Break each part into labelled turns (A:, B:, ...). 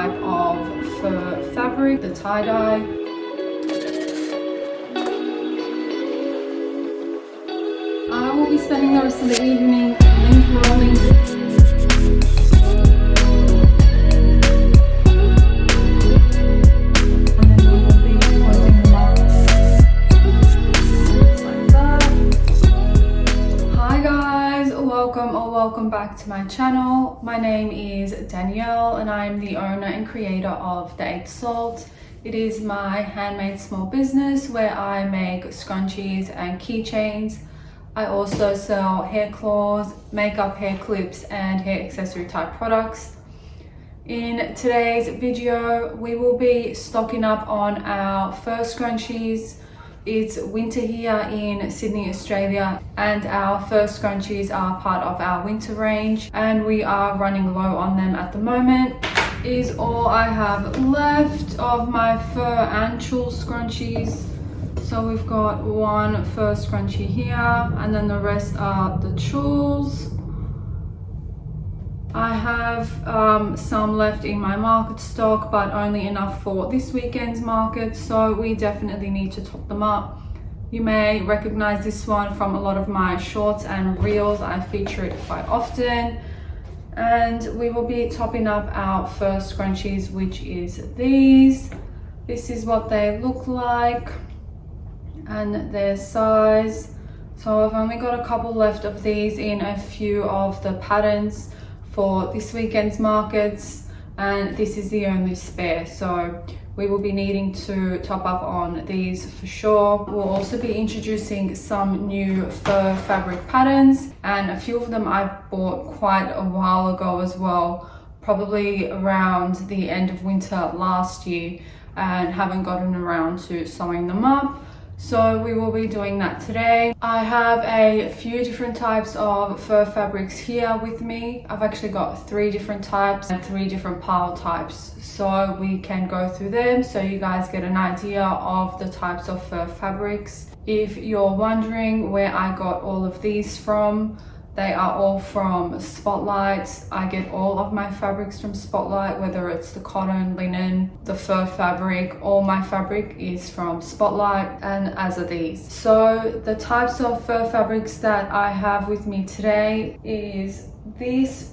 A: type of fur fabric, the tie-dye. I will be spending the rest of the evening lint rolling. Welcome back to my channel. My name is Danielle and I'm the owner and creator of The Eighth Salt. It is my handmade small business where I make scrunchies and keychains. I also sell hair claws, makeup hair clips and hair accessory type products. In today's video we will be stocking up on our fur scrunchies. It's winter here in Sydney, Australia, and our fur scrunchies are part of our winter range and we are running low on them at the moment. Is all I have left of my fur and tulle scrunchies. So we've got one fur scrunchie here and then the rest are the tulles. I have some left in my market stock, but only enough for this weekend's market, so we definitely need to top them up. You may recognize this one from a lot of my shorts and reels. I feature it quite often. And we will be topping up our fur scrunchies, which is these. This is what they look like and their size. So I've only got a couple left of these in a few of the patterns for this weekend's markets, and this is the only spare, so we will be needing to top up on these for sure. We'll also be introducing some new fur fabric patterns, and a few of them I bought quite a while ago as well, probably around the end of winter last year, and haven't gotten around to sewing them up. So we will be doing that today. I have a few different types of fur fabrics here with me. I've actually got 3 different types and 3 different pile types. So we can go through them so you guys get an idea of the types of fur fabrics. If you're wondering where I got all of these from, they are all from Spotlight. I get all of my fabrics from Spotlight, whether it's the cotton, linen, the fur fabric. All my fabric is from Spotlight, and as are these. So the types of fur fabrics that I have with me today is these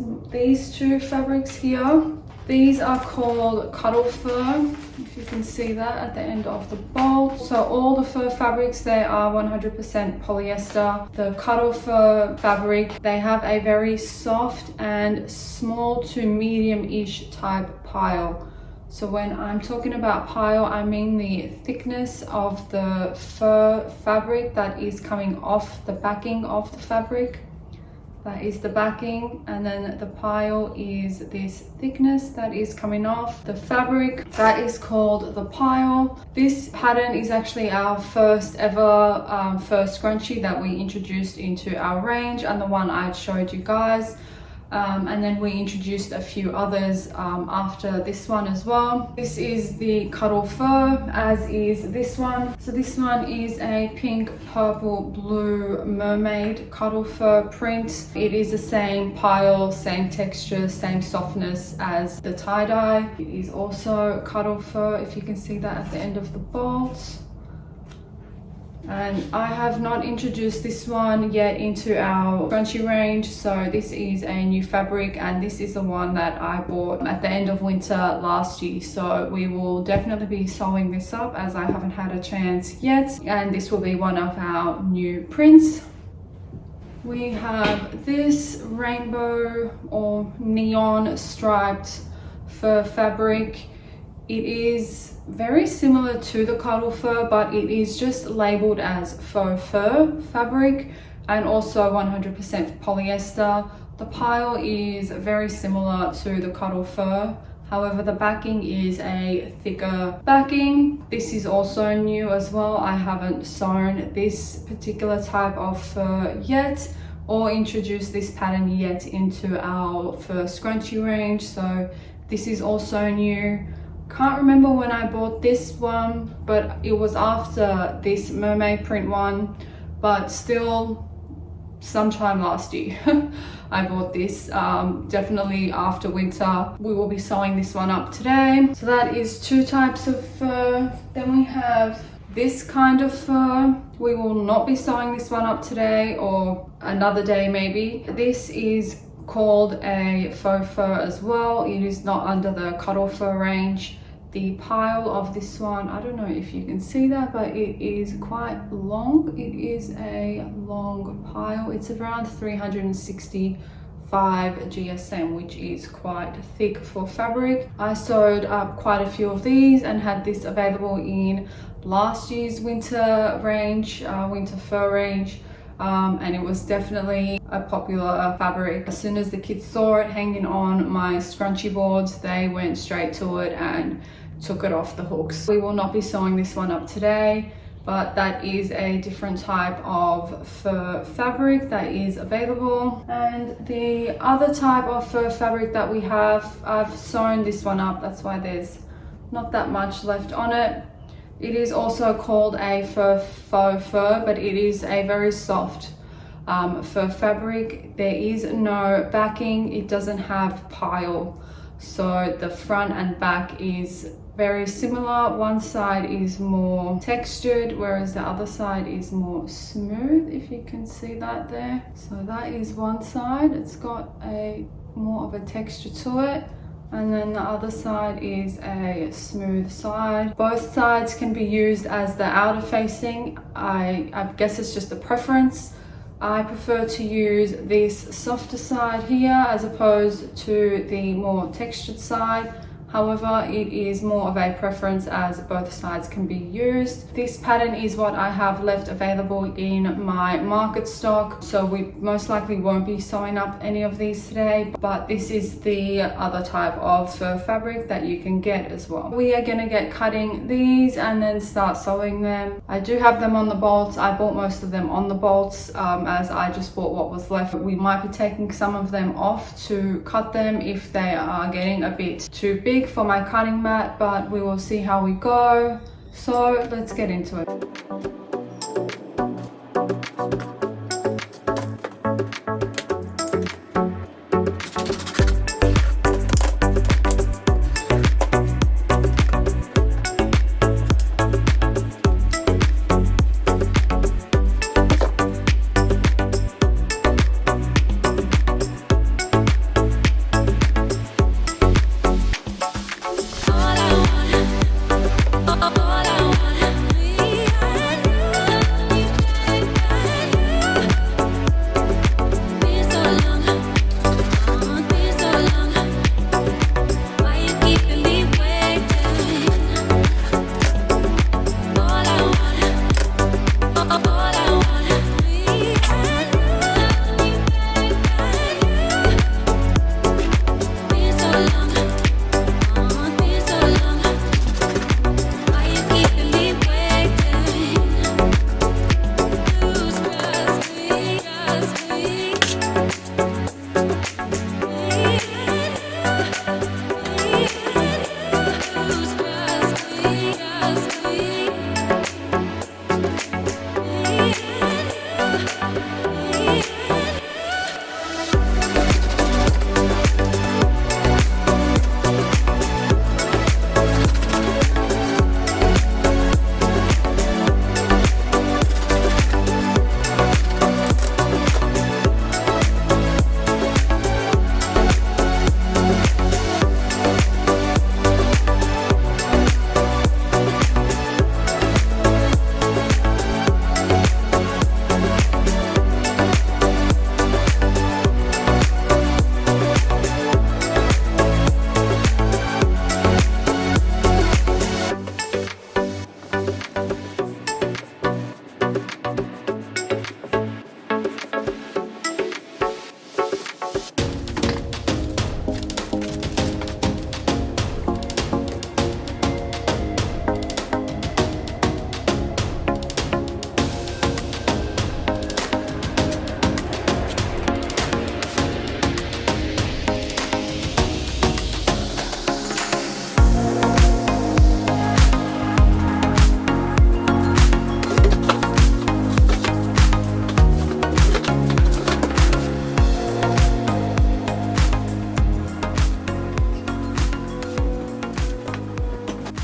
A: 2 fabrics here. These are called cuttle fur, if you can see that at the end of the bolt. So all the fur fabrics, they are 100% polyester. The cuttle fur fabric, they have a very soft and small to medium-ish type pile. So when I'm talking about pile, I mean the thickness of the fur fabric that is coming off the backing of the fabric. That is the backing, and then the pile is this thickness that is coming off the fabric. That is called the pile. This pattern is actually our first ever fur scrunchie that we introduced into our range, and the one I showed you guys. And then we introduced a few others after this one as well. This is the cuttle fur, as is this one. So this one is a pink, purple, blue mermaid cuttle fur print. It is the same pile, same texture, same softness as the tie-dye. It is also cuttle fur, if you can see that at the end of the bolt. And I have not introduced this one yet into our scrunchie range, so this is a new fabric and this is the one that I bought at the end of winter last year. So we will definitely be sewing this up as I haven't had a chance yet, and this will be one of our new prints. We have this rainbow or neon striped fur fabric. It is very similar to the cuttle fur, but it is just labeled as faux fur fabric and also 100% polyester. The pile is very similar to the cuttle fur. However, the backing is a thicker backing. This is also new as well. I haven't sewn this particular type of fur yet or introduced this pattern yet into our fur scrunchie range. So this is also new. Can't remember when I bought this one, but it was after this mermaid print one, but still sometime last year. I bought this, definitely after winter. We will be sewing this one up today. So that is 2 types of fur. Then we have this kind of fur. We will not be sewing this one up today, or another day maybe. This is called a faux fur as well. It is not under the cuddle fur range. The pile of this one, I don't know if you can see that, but it is quite long. It is a long pile. It's around 365 GSM, which is quite thick for fabric. I sewed up quite a few of these and had this available in last year's winter range, winter fur range. And it was definitely a popular fabric. As soon as the kids saw it hanging on my scrunchie boards, they went straight to it and took it off the hooks. We will not be sewing this one up today, but that is a different type of fur fabric that is available. And the other type of fur fabric that we have, I've sewn this one up, that's why there's not that much left on it. It is also called a faux fur, but it is a very soft fur fabric. There is no backing, it doesn't have pile. So the front and back is very similar. One side is more textured, whereas the other side is more smooth, if you can see that there. So that is one side, it's got a more of a texture to it. And then the other side is a smooth side. Both sides can be used as the outer facing. I guess it's just a preference. I prefer to use this softer side here as opposed to the more textured side. However, it is more of a preference as both sides can be used. This pattern is what I have left available in my market stock, so we most likely won't be sewing up any of these today, but this is the other type of fur fabric that you can get as well. We are going to get cutting these and then start sewing them. I do have them on the bolts. I bought most of them on the bolts as I just bought what was left. We might be taking some of them off to cut them if they are getting a bit too big for my cutting mat, but we will see how we go. So let's get into it.
B: All I want,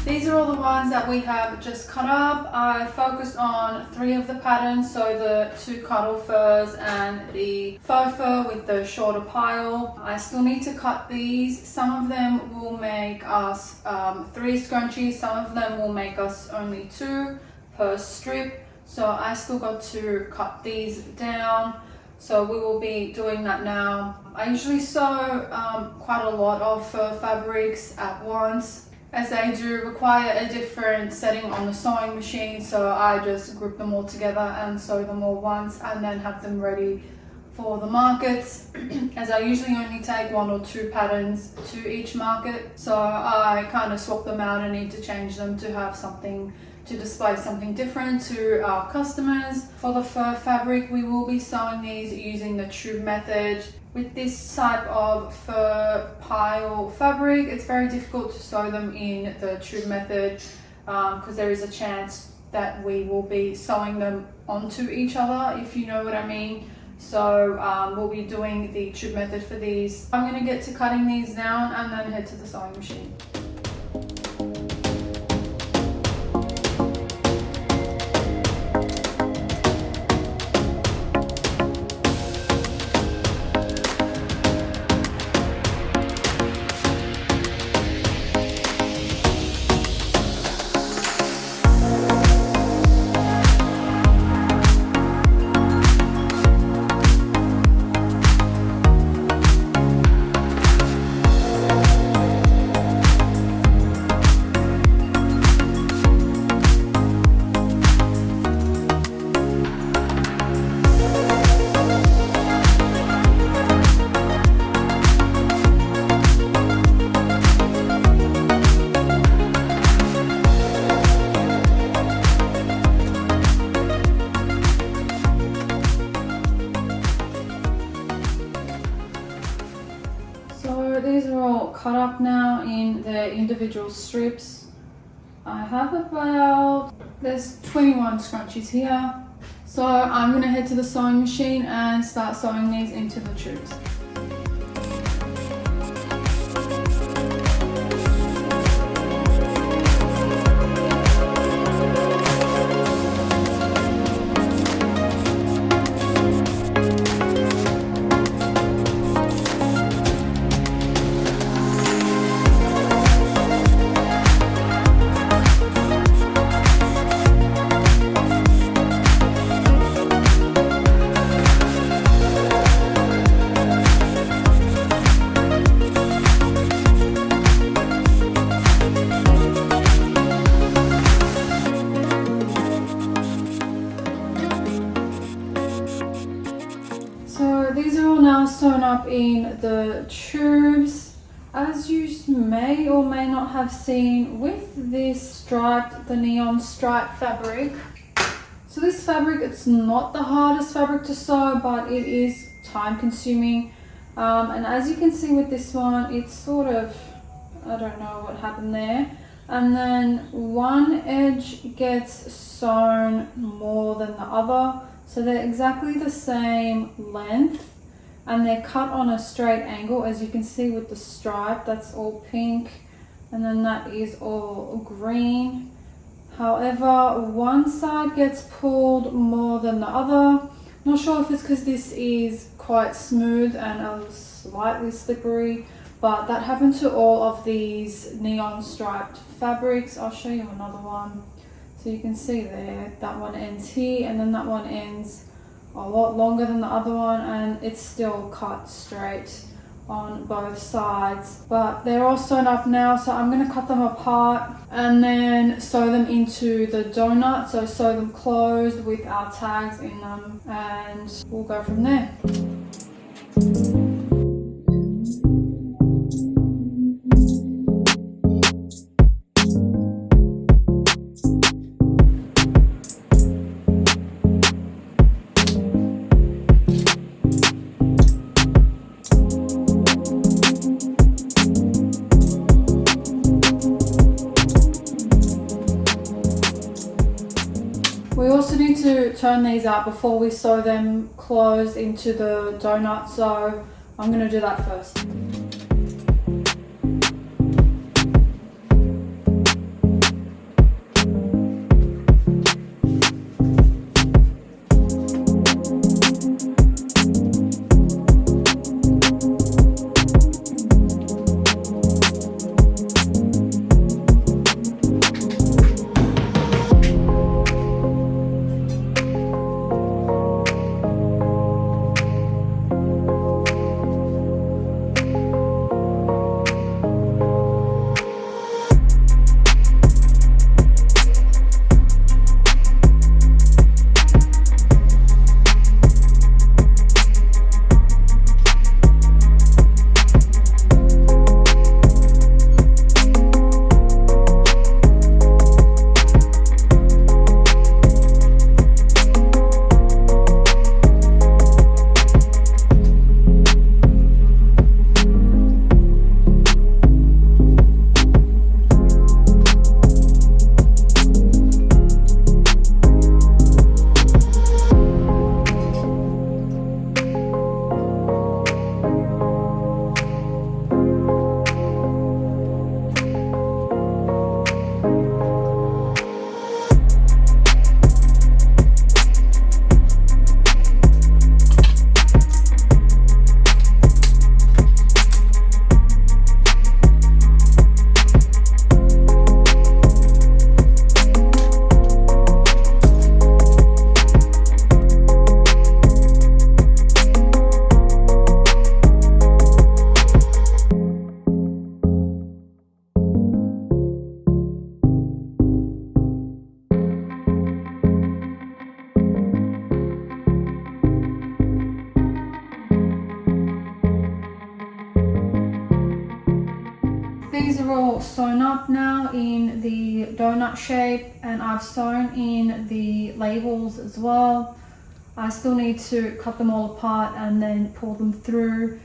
A: These are all the ones that we have just cut up. I focused on 3 of the patterns, so the 2 cuddle furs and the faux fur with the shorter pile. I still need to cut these. Some of them will make us 3 scrunchies, some of them will make us only 2 per strip. So I still got to cut these down. So we will be doing that now. I usually sew quite a lot of fur fabrics at once, as they do require a different setting on the sewing machine, so I just group them all together and sew them all once and then have them ready for the markets, as I usually only take 1 or 2 patterns to each market, so I kind of swap them out and need to change them to have something to display something different to our customers. For the fur fabric, we will be sewing these using the tube method. With this type of fur pile fabric, it's very difficult to sew them in the tube method because there is a chance that we will be sewing them onto each other, if you know what I mean. So we'll be doing the tube method for these. I'm going to get to cutting these down and then head to the sewing machine. These are all cut up now in the individual strips. I have there's 21 scrunchies here. So I'm going to head to the sewing machine and start sewing these into the tubes. These are all now sewn up in the tubes. As you may or may not have seen with this the neon stripe fabric. So this fabric, it's not the hardest fabric to sew, but it is time consuming. And as you can see with this one, it's sort of, I don't know what happened there. And then one edge gets sewn more than the other. So they're exactly the same length and they're cut on a straight angle, as you can see with the stripe. That's all pink and then that is all green. However, one side gets pulled more than the other. Not sure if it's because this is quite smooth and slightly slippery, but that happened to all of these neon striped fabrics. I'll show you another one. So you can see there, that one ends here and then that one ends a lot longer than the other one, and it's still cut straight on both sides. But they're all sewn up now, so I'm going to cut them apart and then sew them into the donut. So sew them closed with our tags in them and we'll go from there. We also need to turn these out before we sew them closed into the donut, so I'm going to do that first. all sewn up now in the donut shape, and I've sewn in the labels as well. I still need to cut them all apart and then pull them through,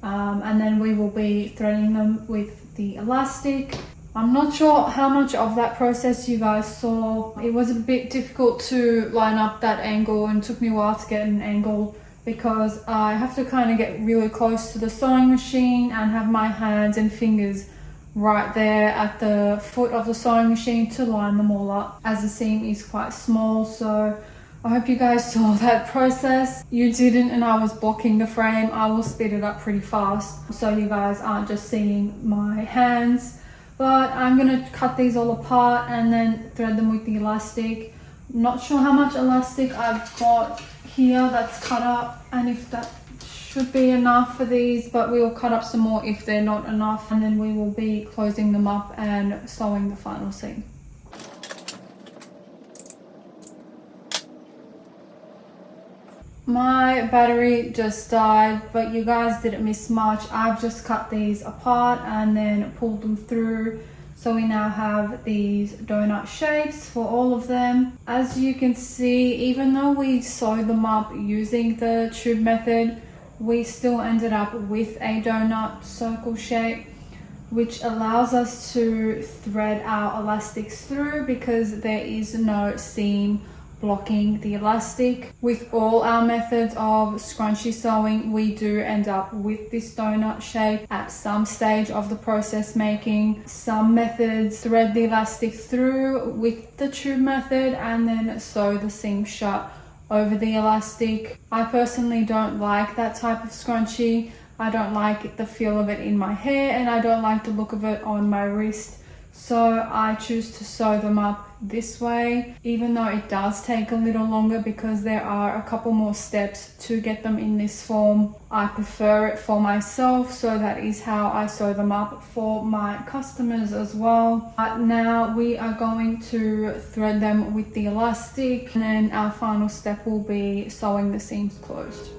A: and then we will be threading them with the elastic. I'm not sure how much of that process you guys saw. It was a bit difficult to line up that angle, and it took me a while to get an angle because I have to kind of get really close to the sewing machine and have my hands and fingers right there at the foot of the sewing machine to line them all up, as the seam is quite small. So I hope you guys saw that process. You didn't, and I was blocking the frame. I will speed it up pretty fast so you guys aren't just seeing my hands. But I'm gonna cut these all apart and then thread them with the elastic. I'm not sure how much elastic I've got here that's cut up, and if that should be enough for these, but we will cut up some more if they're not enough, and then we will be closing them up and sewing the final seam. My battery just died, but you guys didn't miss much. I've just cut these apart and then pulled them through. So we now have these donut shapes for all of them. As you can see, even though we sewed them up using the tube method, we still ended up with a donut circle shape, which allows us to thread our elastics through because there is no seam blocking the elastic. With all our methods of scrunchie sewing, we do end up with this donut shape at some stage of the process making. Some methods thread the elastic through with the tube method and then sew the seam shut over the elastic. I personally don't like that type of scrunchie. I don't like the feel of it in my hair, and I don't like the look of it on my wrist. So I choose to sew them up this way, even though it does take a little longer because there are a couple more steps to get them in this form. I prefer it for myself, so that is how I sew them up for my customers as well. But now we are going to thread them with the elastic, and then our final step will be sewing the seams closed.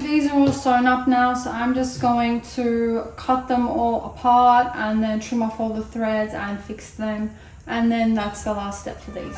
A: these are all sewn up now, so I'm just going to cut them all apart and then trim off all the threads and fix them, and then that's the last step for these.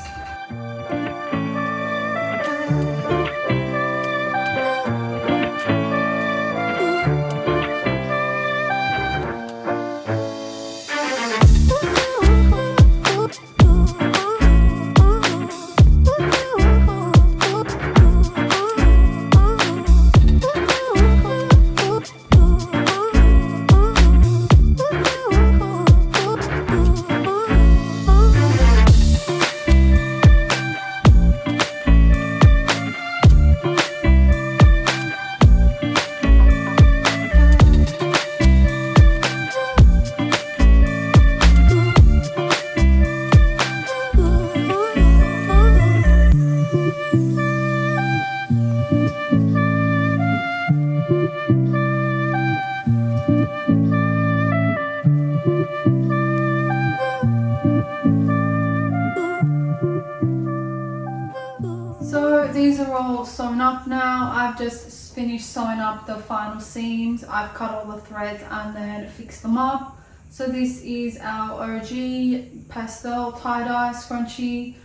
A: So these are all sewn up now. I've just finished sewing up the final seams. I've cut all the threads and then fixed them up. So this is our OG pastel tie-dye scrunchie,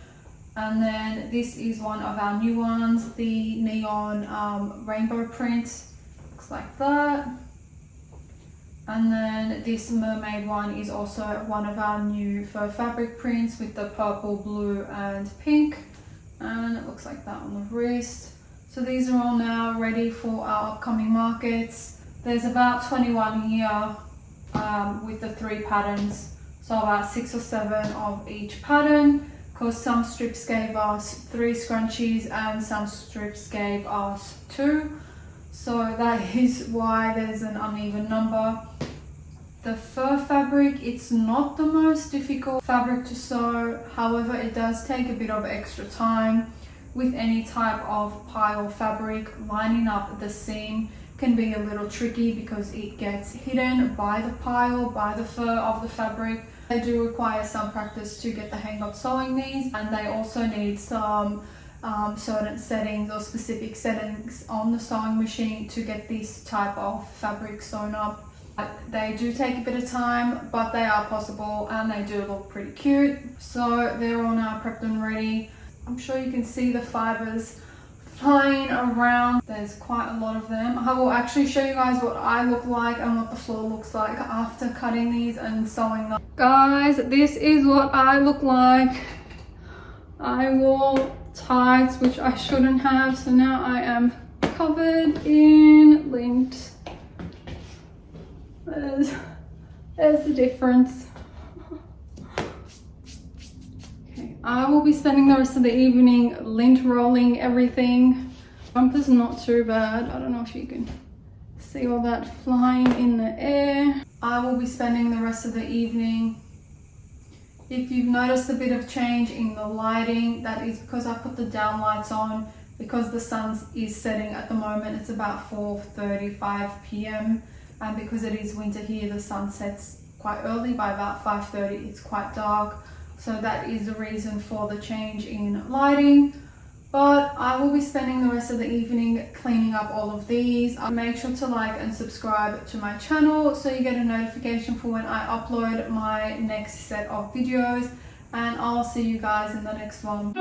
A: and then this is one of our new ones, the neon rainbow print. Looks like that. And then this mermaid one is also one of our new faux fabric prints with the purple, blue and pink. And it looks like that on the wrist. So these are all now ready for our upcoming markets. There's about 21 here with the 3 patterns, so about 6 or 7 of each pattern, because some strips gave us 3 scrunchies and some strips gave us 2, so that is why there's an uneven number. The fur fabric, it's not the most difficult fabric to sew, however it does take a bit of extra time. With any type of pile fabric, lining up the seam can be a little tricky because it gets hidden by the pile, by the fur of the fabric. They do require some practice to get the hang of sewing these, and they also need some certain settings or specific settings on the sewing machine to get this type of fabric sewn up. They do take a bit of time, but they are possible and they do look pretty cute. So they're all now prepped and ready. I'm sure you can see the fibers flying around. There's quite a lot of them. I will actually show you guys what I look like and what the floor looks like after cutting these and sewing them. Guys, this is what I look like. I wore tights, which I shouldn't have, so now I am covered in lint. There's the difference. Okay, I will be spending the rest of the evening lint rolling everything. Jumper's not too bad. I don't know if you can see all that flying in the air. I will be spending the rest of the evening. If you've noticed a bit of change in the lighting, that is because I put the down lights on because the sun is setting at the moment. It's about 4:35 p.m. and because it is winter here, the sun sets quite early. By about 5:30 it's quite dark, so that is the reason for the change in lighting. But I will be spending the rest of the evening cleaning up all of these. Make sure to like and subscribe to my channel so you get a notification for when I upload my next set of videos, and I'll see you guys in the next one.